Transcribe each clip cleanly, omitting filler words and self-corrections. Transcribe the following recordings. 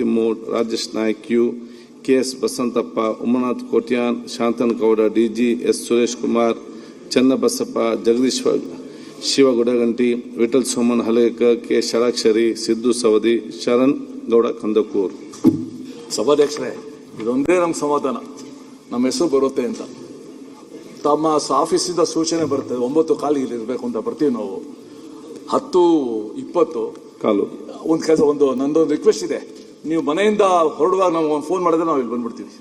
ತಿಮ್ಮೂರ್, Rajesh Naik U, KS Basantappa, Ummanath Kotian, Shanthan Gowda, DG, S Suresh Kumar, Channabasappa, Jagadish Shiva Gudaganti, Vithal Soman Halekar, K Shadakshari, Siddu Savadi, Sharan Gowda Kandakur. ಸಭಾಧ್ಯಕ್ಷರೇ, ಇದೊಂದೇ ನಮ್ಮ ಸಮಾಧಾನ, ನಮ್ಮ ಹೆಸರು ಬರುತ್ತೆ ಅಂತ. ತಮ್ಮ ಆಫೀಸಿಂದ ಸೂಚನೆ ಬರುತ್ತೆ 9:15 ಇರಬೇಕು ಅಂತ. ಬರ್ತೀವಿ ನಾವು 10:20 ಕಾಲು. ಒಂದು ಕೆಲಸ, ನಂದೊಂದು ರಿಕ್ವೆಸ್ಟ್ ಇದೆ. ನೀವು ಮನೆಯಿಂದ ಹೊರಡುವಾಗ ನಾವು ಫೋನ್ ಮಾಡಿದ್ರೆ ನಾವು ಇಲ್ಲಿ ಬಂದ್ಬಿಡ್ತೀವಿ.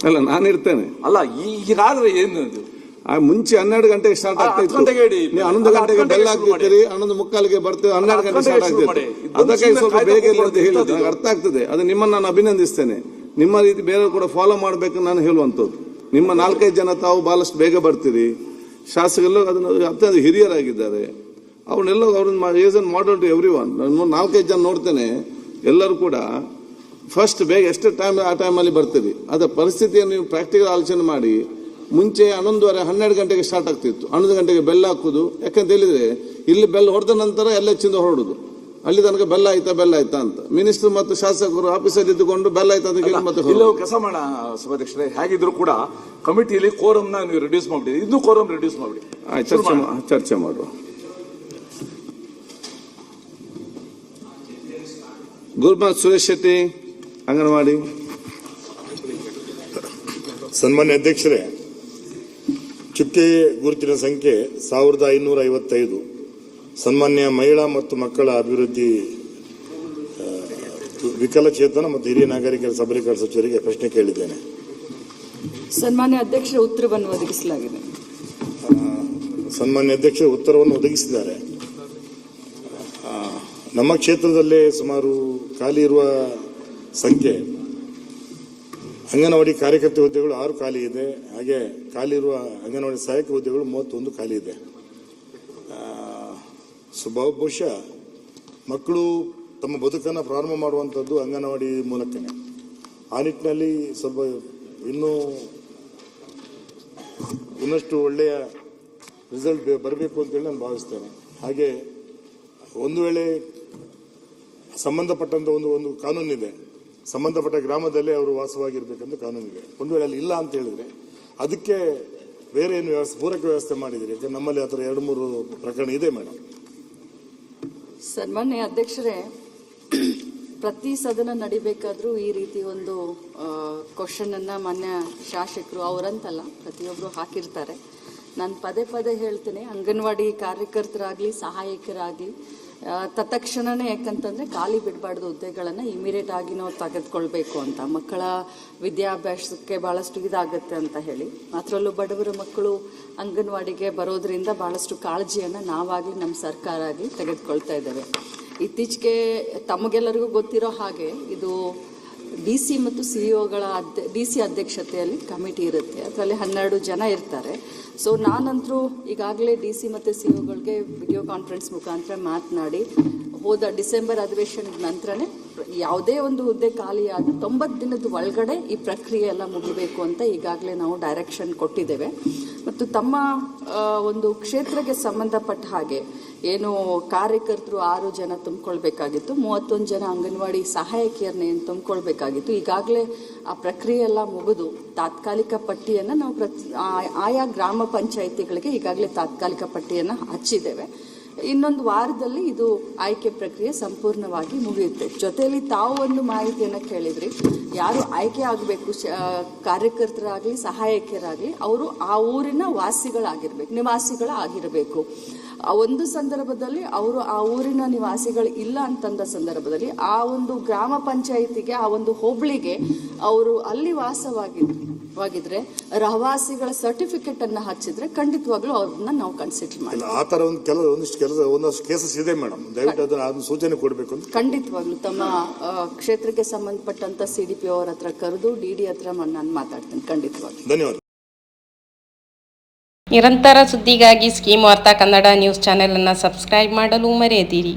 ಅಲ್ಲ, ನಾನು ಇರ್ತೇನೆ. ಅಲ್ಲ, ಈಗಾದ್ರೆ ಏನು ಮುಂಚೆ 12 ಗಂಟೆಗೆ ಸ್ಟಾರ್ಟ್ ಆಗ್ತಿತ್ತು. ನೀವು 11 ಗಂಟೆಗೆ ಬೆಲ್ ಹಾಕ್ತಿದ್ದೀರಿ, 11:45 ಬರ್ತೇವೆ, 12 ಗಂಟೆ ಸ್ಟಾರ್ಟ್ ಆಗ್ತಿದೆ. ಅದಕ್ಕೆ ಸ್ವಲ್ಪ ಬೇಗ ಇಲ್ಲ ಅಂತ ಹೇಳಿದ್ರೆ ನನಗೆ ಅರ್ಥ ಆಗ್ತದೆ. ಅದು ನಿಮ್ಮನ್ನು ನಾನು ಅಭಿನಂದಿಸ್ತೇನೆ. ನಿಮ್ಮ ರೀತಿ ಬೇರೆ ಕೂಡ ಫಾಲೋ ಮಾಡಬೇಕು ನಾನು ಹೇಳುವಂಥದ್ದು. ನಿಮ್ಮ 4-5 ಜನ ತಾವು ಬಹಳಷ್ಟು ಬೇಗ ಬರ್ತೀರಿ. ಶಾಸಕರು ಅದನ್ನು ಅತ್ಯಂತ ಹಿರಿಯರಾಗಿದ್ದಾರೆ. ಅವ್ರನ್ನೆಲ್ಲ ಅವ್ರನ್ನ is an model to everyone. ನಾನು 4-5 ಜನ ನೋಡ್ತೇನೆ, ಎಲ್ಲರೂ ಕೂಡ ಫಸ್ಟ್ ಬೇಗ ಎಷ್ಟು ಟೈಮ್ ಆ ಟೈಮಲ್ಲಿ ಬರ್ತೀರಿ. ಅದರ ಪರಿಸ್ಥಿತಿಯನ್ನು ನೀವು ಪ್ರಾಕ್ಟಿಕಲ್ ಆಲೋಚನೆ ಮಾಡಿ. ಮುಂಚೆ 11:30 12 ಗಂಟೆಗೆ ಸ್ಟಾರ್ಟ್ ಆಗ್ತಿತ್ತು. 11 ಗಂಟೆಗೆ ಬೆಲ್ ಹಾಕೋದು. ಯಾಕಂತ ಹೇಳಿದ್ರೆ ಇಲ್ಲಿ ಬೆಲ್ ಹೊಡೆದ ನಂತರ ಎಲ್ಲ ಹೆಚ್ಚಿಂದ ಹೊರಡುದು. ಅಲ್ಲಿ ತನಕ ಬೆಲ್ಲ ಆಯ್ತಾ ಅಂತ ಮಿನಿಸ್ಟರ್ ಮತ್ತು ಶಾಸಕರು ಆಫೀಸಲ್ಲಿ ಇದ್ದುಕೊಂಡು ಬೆಲ್ಲ ಆಯ್ತಾ ಅಂತ ಕೇಳಿ ಮತ್ತೆ ಕೆಲಸ ಮಾಡೋಣ. ಸಭಾಧ್ಯಕ್ಷರೇ, ಹೇಗಿದ್ರು ಕೂಡ ಕಮಿಟಿಯಲ್ಲಿ ಕೋರಮ್ನ ನೀವು ರಿಡ್ಯೂಸ್ ಮಾಡಿಬಿಡಿ. ಇನ್ನೂ ಕೋರಮ್ ರಿಡ್ಯೂಸ್ ಮಾಡಿಬಿಡಿ. ಚರ್ಚೆ ಮಾಡುವ. ಗುರುನಾಥ್ ಸುರೇಶ್ ಶೆಟ್ಟಿ, ಅಂಗನವಾಡಿ. ಸನ್ಮಾನ್ಯ ಅಧ್ಯಕ್ಷರೇ, ಚುಕ್ಕೆ ಗುರುತಿನ ಸಂಖ್ಯೆ 1555. ಸನ್ಮಾನ್ಯ ಮಹಿಳಾ ಮತ್ತು ಮಕ್ಕಳ ಅಭಿವೃದ್ಧಿ, ವಿಕಲಚೇತನ ಮತ್ತು ಹಿರಿಯ ನಾಗರಿಕರ ಸಬಲೀಕರಣ ಸಚಿವರಿಗೆ ಪ್ರಶ್ನೆ ಕೇಳಿದ್ದೇನೆ. ಸನ್ಮಾನ್ಯ ಅಧ್ಯಕ್ಷರ ಉತ್ತರವನ್ನು ಒದಗಿಸಲಾಗಿದೆ. ಸನ್ಮಾನ್ಯ ಅಧ್ಯಕ್ಷರು ಉತ್ತರವನ್ನು ಒದಗಿಸಿದ್ದಾರೆ. ನಮ್ಮ ಕ್ಷೇತ್ರದಲ್ಲೇ ಸುಮಾರು ಖಾಲಿ ಇರುವ ಸಂಖ್ಯೆ, ಅಂಗನವಾಡಿ ಕಾರ್ಯಕರ್ತೆ ಹುದ್ದೆಗಳು 6 ಖಾಲಿ ಇದೆ. ಹಾಗೆ ಖಾಲಿ ಇರುವ ಅಂಗನವಾಡಿ ಸಹಾಯಕ ಹುದ್ದೆಗಳು 31 ಖಾಲಿ ಇದೆ. ಬಹುಶಃ ಮಕ್ಕಳು ತಮ್ಮ ಬದುಕನ್ನು ಪ್ರಾರಂಭ ಮಾಡುವಂಥದ್ದು ಅಂಗನವಾಡಿ ಮೂಲಕನೇ. ಆ ನಿಟ್ಟಿನಲ್ಲಿ ಸ್ವಲ್ಪ ಇನ್ನಷ್ಟು ಒಳ್ಳೆಯ ರಿಸಲ್ಟ್ ಬರಬೇಕು ಅಂತೇಳಿ ನಾನು ಭಾವಿಸ್ತೇನೆ. ಹಾಗೆ ಒಂದು ವೇಳೆ ಸಂಬಂಧಪಟ್ಟಂತ ಒಂದು ಕಾನೂನಿದೆ, ಸಂಬಂಧಪಟ್ಟ ಗ್ರಾಮದಲ್ಲೇ ಅವರು ವಾಸವಾಗಿರ್ಬೇಕಂತ ಕಾನೂನಿದೆ. ಒಂದು ವೇಳೆ ಅಲ್ಲಿ ಇಲ್ಲ ಅಂತ ಹೇಳಿದ್ರೆ ಅದಕ್ಕೆ ಬೇರೆ ಏನು ಪೂರಕ ವ್ಯವಸ್ಥೆ ಮಾಡಿದಿರಿ? ಯಾಕಂದ್ರೆ ನಮ್ಮಲ್ಲಿ ಆ ಥರ 2-3 ಪ್ರಕರಣ ಇದೆ ಮೇಡಮ್. ಸನ್ಮಾನ್ಯ ಅಧ್ಯಕ್ಷರೇ, ಪ್ರತಿ ಸದನ ನಡಿಬೇಕಾದ್ರೂ ಈ ರೀತಿ ಒಂದು ಕ್ವಶನ್ ಅನ್ನ ಮಾನ್ಯ ಶಾಸಕರು ಅವರಂತಲ್ಲ ಪ್ರತಿಯೊಬ್ಬರು ಹಾಕಿರ್ತಾರೆ. ನಾನು ಪದೇ ಹೇಳ್ತೇನೆ, ಅಂಗನವಾಡಿ ಕಾರ್ಯಕರ್ತರಾಗಲಿ ಸಹಾಯಕರಾಗಲಿ ತತ್ಕ್ಷಣನೇ, ಯಾಕಂತಂದರೆ ಖಾಲಿ ಬಿಡಬಾರ್ದು ಹುದ್ದೆಗಳನ್ನು, ಇಮಿಡಿಯೇಟ್ ಆಗಿ ನಾವು ತೆಗೆದುಕೊಳ್ಬೇಕು ಅಂತ. ಮಕ್ಕಳ ವಿದ್ಯಾಭ್ಯಾಸಕ್ಕೆ ಭಾಳಷ್ಟು ಇದಾಗುತ್ತೆ ಅಂತ ಹೇಳಿ. ಅದರಲ್ಲೂ ಬಡವರ ಮಕ್ಕಳು ಅಂಗನವಾಡಿಗೆ ಬರೋದ್ರಿಂದ ಭಾಳಷ್ಟು ಕಾಳಜಿಯನ್ನು ನಾವಾಗಲಿ ನಮ್ಮ ಸರ್ಕಾರ ಆಗಲಿ ತೆಗೆದುಕೊಳ್ತಾ ಇದ್ದೇವೆ. ಇತ್ತೀಚೆಗೆ ತಮಗೆಲ್ಲರಿಗೂ ಗೊತ್ತಿರೋ ಹಾಗೆ ಇದು DC ಮತ್ತು CEO DC ಅಧ್ಯಕ್ಷತೆಯಲ್ಲಿ ಕಮಿಟಿ ಇರುತ್ತೆ. ಅದರಲ್ಲಿ 12 ಜನ ಇರ್ತಾರೆ. ಸೊ ನಾನಂತರೂ ಈಗಾಗಲೇ DC ಮತ್ತು CEOಗಳಿಗೆ ವಿಡಿಯೋ ಕಾನ್ಫರೆನ್ಸ್ ಮುಖಾಂತರ ಮಾತನಾಡಿ, ಹೋದ ಡಿಸೆಂಬರ್ ಅಧಿವೇಶನದ ನಂತರನೇ ಯಾವುದೇ ಒಂದು ಹುದ್ದೆ ಖಾಲಿಯಾದ 90 ದಿನದ ಒಳಗಡೆ ಈ ಪ್ರಕ್ರಿಯೆ ಎಲ್ಲ ಮುಗಿಬೇಕು ಅಂತ ಈಗಾಗಲೇ ನಾವು ಡೈರೆಕ್ಷನ್ ಕೊಟ್ಟಿದ್ದೇವೆ. ಮತ್ತು ತಮ್ಮ ಒಂದು ಕ್ಷೇತ್ರಕ್ಕೆ ಸಂಬಂಧಪಟ್ಟ ಹಾಗೆ ಏನು ಕಾರ್ಯಕರ್ತರು 6 ಜನ ತುಂಬಿಕೊಳ್ಬೇಕಾಗಿತ್ತು, 31 ಜನ ಅಂಗನವಾಡಿ ಸಹಾಯಕಿಯರನ್ನ ಏನು ತುಂಬಿಕೊಳ್ಬೇಕಾಗಿತ್ತು. ಈಗಾಗಲೇ ಆ ಪ್ರಕ್ರಿಯೆ ಎಲ್ಲ ಮುಗಿದು ತಾತ್ಕಾಲಿಕ ಪಟ್ಟಿಯನ್ನು ನಾವು ಆಯಾ ಗ್ರಾಮ ಪಂಚಾಯಿತಿಗಳಿಗೆ ಈಗಾಗಲೇ ತಾತ್ಕಾಲಿಕ ಪಟ್ಟಿಯನ್ನು ಹಚ್ಚಿದ್ದೇವೆ. ಇನ್ನೊಂದು ವಾರದಲ್ಲಿ ಇದು ಆಯ್ಕೆ ಪ್ರಕ್ರಿಯೆ ಸಂಪೂರ್ಣವಾಗಿ ಮುಗಿಯುತ್ತೆ. ಜೊತೆಯಲ್ಲಿ ತಾವು ಒಂದು ಮಾಹಿತಿಯನ್ನು ಕೇಳಿದ್ರಿ, ಯಾರು ಆಯ್ಕೆ ಆಗಬೇಕು ಕಾರ್ಯಕರ್ತರಾಗಲಿ ಸಹಾಯಕಿಯರಾಗಲಿ ಅವರು ಆ ಊರಿನ ನಿವಾಸಿಗಳಾಗಿರಬೇಕು. ಆ ಒಂದು ಸಂದರ್ಭದಲ್ಲಿ ಅವರು ಆ ಊರಿನ ನಿವಾಸಿಗಳು ಇಲ್ಲ ಅಂತಂದ ಸಂದರ್ಭದಲ್ಲಿ ಆ ಒಂದು ಗ್ರಾಮ ಪಂಚಾಯಿತಿಗೆ, ಆ ಒಂದು ಹೋಬಳಿಗೆ ಅವರು ಅಲ್ಲಿ ವಾಸವಾಗಿದ್ರೆ ರಹವಾಸಿಗಳ ಸರ್ಟಿಫಿಕೇಟ್ ಅನ್ನ ಹಚ್ಚಿದ್ರೆ ಖಂಡಿತವಾಗ್ಲೂ ಅವ್ರನ್ನ ನಾವು ಕನ್ಸಿಡರ್ ಮಾಡಿ. ಆ ತರ ಒಂದಷ್ಟು ಕೇಸಸ್ ಇದೆ ಮೇಡಮ್, ದಯವಿಟ್ಟು ಅದನ್ನ ಸೂಚನೆ ಕೊಡಬೇಕು ಅಂತ. ಖಂಡಿತವಾಗ್ಲೂ ತಮ್ಮ ಕ್ಷೇತ್ರಕ್ಕೆ ಸಂಬಂಧಪಟ್ಟಂತ CDP ಅವರ ಹತ್ರ ಕರೆದು DD ಹತ್ರ ನಾನು ಮಾತಾಡ್ತೇನೆ. ಖಂಡಿತವಾಗ್ಲೂ ಧನ್ಯವಾದ. ನಿರಂತರ ಸುದ್ದಿಗಾಗಿ ಸ್ಕೀಮ್ ವಾರ್ತಾ ಕನ್ನಡ ನ್ಯೂಸ್ ಚಾನೆಲ್ ಅನ್ನು ಸಬ್ಸ್ಕ್ರೈಬ್ ಮಾಡಲು ಮರೆಯದಿರಿ.